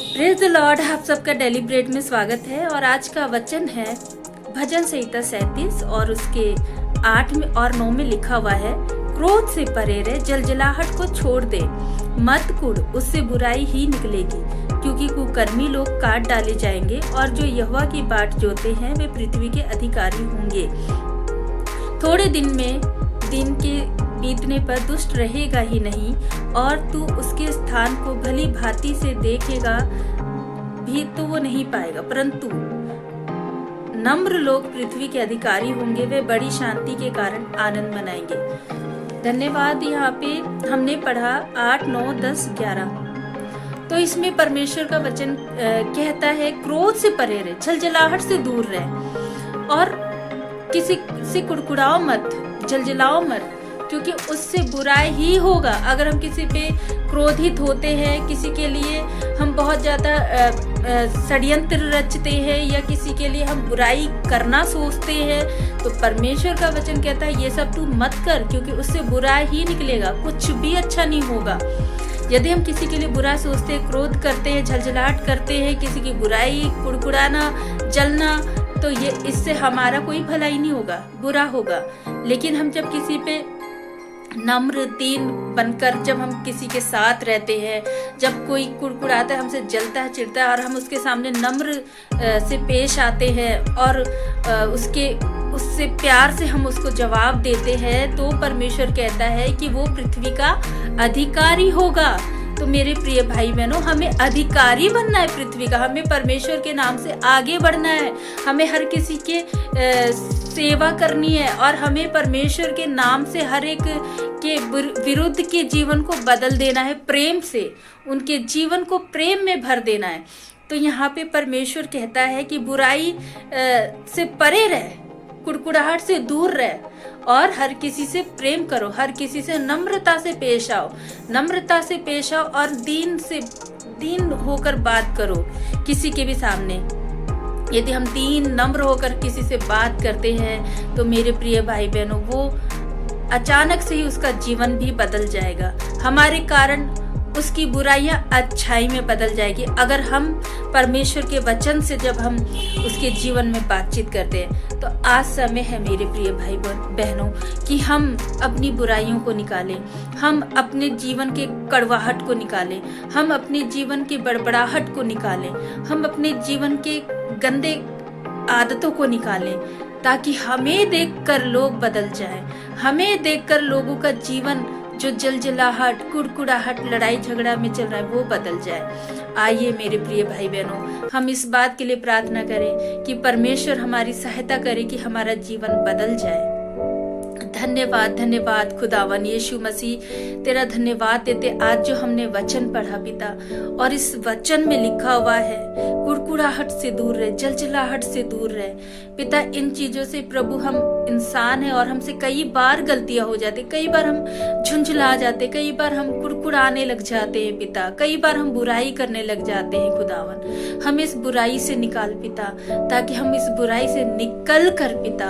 Praise the Lord. आप सबका daily bread में स्वागत है और आज का वचन है भजन संहिता 37 और उसके 8 में और 9 में लिखा हुआ है, क्रोध से परे रह, जलजलाहट को छोड़ दे, मत कुढ़, उससे बुराई ही निकलेगी, क्योंकि कुकर्मी लोग काट डाले जाएंगे और जो यहोवा की बाट जोते हैं वे पृथ्वी के अधिकारी होंगे। थोड़े दिन के बीतने पर दुष्ट रहेगा ही नहीं और तू उसके स्थान को भली भांति से देखेगा भी तो वो नहीं पाएगा, परंतु नम्र लोग पृथ्वी के अधिकारी होंगे, वे बड़ी शांति के कारण आनंद मनाएंगे। धन्यवाद। यहाँ पे हमने पढ़ा 8, 9, 10, 11। तो इसमें परमेश्वर का वचन कहता है, क्रोध से परे रहे, छलछलाहट से दूर रहे और किसी से कुड़कुड़ाओ मत, जलजलाओ मत, क्योंकि उससे बुराई ही होगा। अगर हम किसी पे क्रोधित होते हैं, किसी के लिए हम बहुत ज्यादा षड्यंत्र रचते हैं या किसी के लिए हम बुराई करना सोचते हैं, तो परमेश्वर का वचन कहता है ये सब तू मत कर, क्योंकि उससे बुराई ही निकलेगा, कुछ भी अच्छा नहीं होगा। यदि हम किसी के लिए बुरा सोचते हैं, क्रोध करते हैं, झलझलाहट करते हैं, किसी की बुराई, कुड़कुड़ाना, जलना, तो ये इससे हमारा कोई भलाई नहीं होगा, बुरा होगा। लेकिन हम जब किसी पे नम्र दीन बनकर जब हम किसी के साथ रहते हैं, जब कोई कुड़कुड़ाता है, हमसे जलता है, चिढ़ता है और हम उसके सामने नम्र से पेश आते हैं और उससे प्यार से हम उसको जवाब देते हैं, तो परमेश्वर कहता है कि वो पृथ्वी का अधिकारी होगा। तो मेरे प्रिय भाई बहनों, हमें अधिकारी बनना है पृथ्वी का, हमें परमेश्वर के नाम से आगे बढ़ना है, हमें हर किसी के सेवा करनी है और हमें परमेश्वर के नाम से हर एक के विरुद्ध के जीवन को बदल देना है, प्रेम से उनके जीवन को प्रेम में भर देना है। तो यहाँ पे परमेश्वर कहता है कि बुराई से परे रह, कुड़कुड़ाहट से दूर रह और हर किसी से प्रेम करो, हर किसी से नम्रता से पेश आओ, नम्रता से पेश आओ और दीन होकर बात करो किसी के भी सामने। यदि हम दीन नम्र होकर किसी से बात करते हैं तो मेरे प्रिय भाई बहनों, वो अचानक से ही उसका जीवन भी बदल जाएगा, हमारे कारण उसकी बुराइयां अच्छाई में बदल जाएगी। अगर हम परमेश्वर के वचन से जब हम उसके जीवन में बातचीत करते हैं, तो आज समय है मेरे प्रिय भाई बहनों कि हम अपनी बुराइयों को निकालें, हम अपने जीवन के कड़वाहट को निकालें, हम अपने जीवन की बड़बड़ाहट को निकालें, हम अपने जीवन के गंदे आदतों को निकालें, ताकि हमें देखकर लोग बदल जाएं, हमें देखकर लोगों का जीवन जो जलजलाहट, कुड़कुड़ाहट, लड़ाई झगड़ा में चल रहा है वो बदल जाए। आइए मेरे प्रिय भाई बहनों, हम इस बात के लिए प्रार्थना करें कि परमेश्वर हमारी सहायता करे कि हमारा जीवन बदल जाए। धन्यवाद, धन्यवाद खुदावन यीशु मसीह, तेरा धन्यवाद देते आज जो हमने वचन पढ़ा पिता, और इस वचन में लिखा हुआ है कुड़कुड़ाहट से दूर रहे, जलजलाहट से दूर रहे पिता। इन चीजों से प्रभु, हम इंसान है और हमसे कई बार गलतियां हो जाती, कई बार हम झुंझला जाते, कई बार हम कुड़कुड़ाने लग जाते हैं पिता, कई बार हम बुराई करने लग जाते हैं खुदावन। हम इस बुराई से निकाल पिता, ताकि हम इस बुराई से निकल कर पिता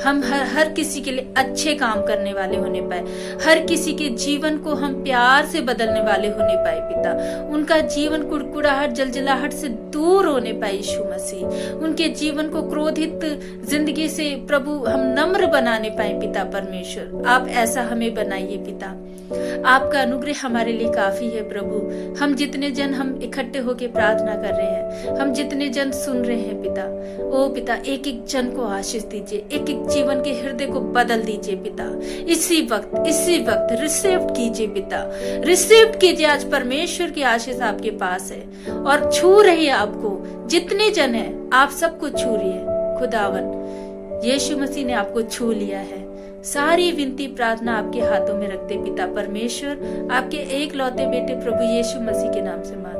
हम हर किसी के लिए अच्छे काम करने वाले होने पाए, हर किसी के जीवन को हम प्यार से बदलने वाले होने पाए पिता, उनका जीवन कुड़कुड़ाहट, जलजलाहट से दूर होने पाए यीशु मसीह, उनके जीवन को क्रोधित जिंदगी से प्रभु हम नम्र बनाने पाए पिता परमेश्वर। आप ऐसा हमें बनाइए पिता, आपका अनुग्रह हमारे लिए काफी है प्रभु। हम जितने जन हम इकट्ठे होके प्रार्थना कर रहे हैं, हम जितने जन सुन रहे हैं पिता, ओ पिता एक एक जन को आशीष दीजिए, एक एक जीवन के हृदय को बदल दीजिए पिता। इसी वक्त रिसीव कीजिए पिता, रिसीव कीजिए। आज परमेश्वर की आशीष आपके पास है और छू रही है आपको, जितने जन है आप सबको छू रही है खुदावन। यीशु मसीह ने आपको छू लिया है। सारी विनती प्रार्थना आपके हाथों में रखते पिता परमेश्वर, आपके एक लौते बेटे प्रभु यीशु मसीह के नाम से मांग